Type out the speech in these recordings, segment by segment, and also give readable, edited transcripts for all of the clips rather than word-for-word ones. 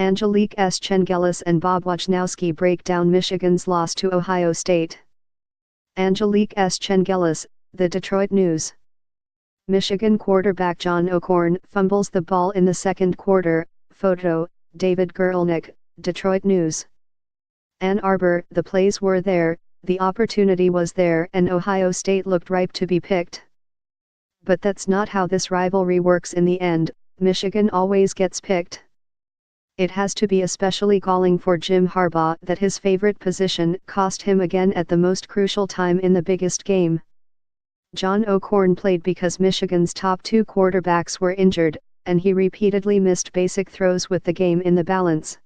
Angelique Eschengelis and Bob Wojnowski break down Michigan's loss to Ohio State. Angelique Eschengelis, The Detroit News. Michigan quarterback John O'Korn fumbles the ball in the second quarter. Photo, David Gerlnick, Detroit News. Ann Arbor, the plays were there, the opportunity was there, and Ohio State looked ripe to be picked. But that's not how this rivalry works in the end. Michigan always gets picked. It has to be especially galling for Jim Harbaugh that his favorite position cost him again at the most crucial time in the biggest game. John O'Korn played because Michigan's top two quarterbacks were injured, and he repeatedly missed basic throws with the game in the balance.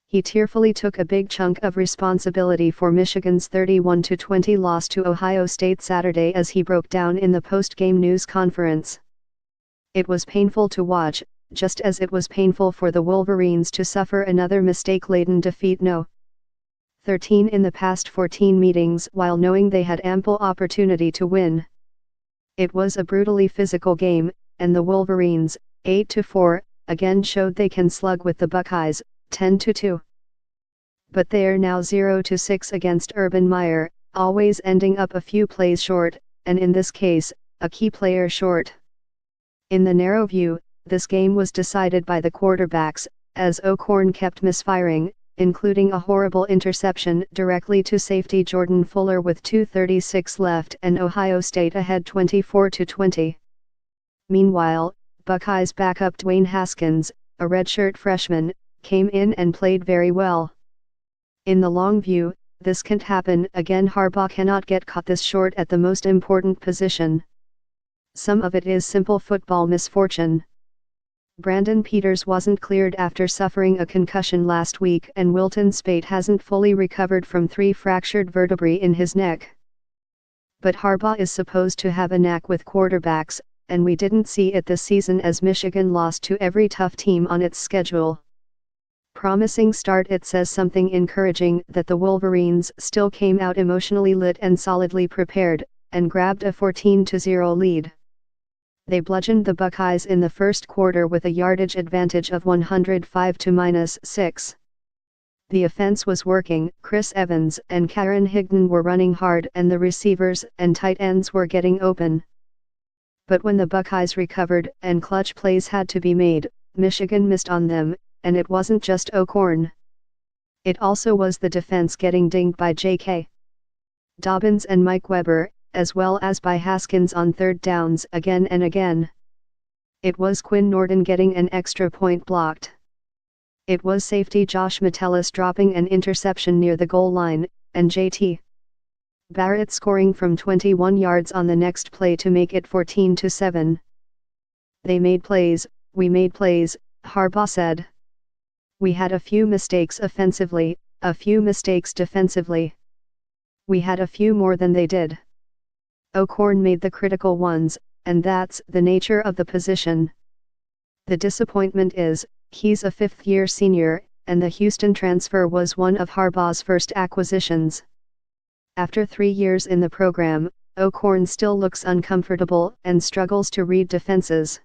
He tearfully took a big chunk of responsibility for Michigan's 31-20 loss to Ohio State Saturday as he broke down in the post-game news conference. It was painful to watch, just as it was painful for the Wolverines to suffer another mistake-laden defeat. No. 13 in the past 14 meetings while knowing they had ample opportunity to win. It was a brutally physical game, and the Wolverines, 8-4, again showed they can slug with the Buckeyes, 10-2. But they're now 0-6 against Urban Meyer, always ending up a few plays short, and in this case, a key player short. In the narrow view, this game was decided by the quarterbacks, as O'Korn kept misfiring, including a horrible interception directly to safety Jordan Fuller with 2:36 left and Ohio State ahead 24-20. Meanwhile, Buckeyes backup Dwayne Haskins, a redshirt freshman, came in and played very well. In the long view, this can't happen again. Harbaugh cannot get caught this short at the most important position. Some of it is simple football misfortune. Brandon Peters wasn't cleared after suffering a concussion last week, and Wilton Speight hasn't fully recovered from 3 fractured vertebrae in his neck. But Harbaugh is supposed to have a knack with quarterbacks, and we didn't see it this season as Michigan lost to every tough team on its schedule. Promising start. It says something encouraging that the Wolverines still came out emotionally lit and solidly prepared, and grabbed a 14-0 lead. They bludgeoned the Buckeyes in the first quarter with a yardage advantage of 105-6. The offense was working. Chris Evans and Karen Higdon were running hard, and the receivers and tight ends were getting open. But when the Buckeyes recovered and clutch plays had to be made, Michigan missed on them, and it wasn't just O'Korn. It also was the defense getting dinged by J.K. Dobbins and Mike Weber, as well as by Haskins on third downs again and again. It was Quinn Norton getting an extra point blocked. It was safety Josh Metellus dropping an interception near the goal line, and J.T. Barrett scoring from 21 yards on the next play to make it 14-7. They made plays, we made plays, Harbaugh said. We had a few mistakes offensively, a few mistakes defensively. We had a few more than they did. O'Korn made the critical ones, and that's the nature of the position. The disappointment is, he's a fifth-year senior, and the Houston transfer was one of Harbaugh's first acquisitions. After 3 years in the program, O'Korn still looks uncomfortable and struggles to read defenses.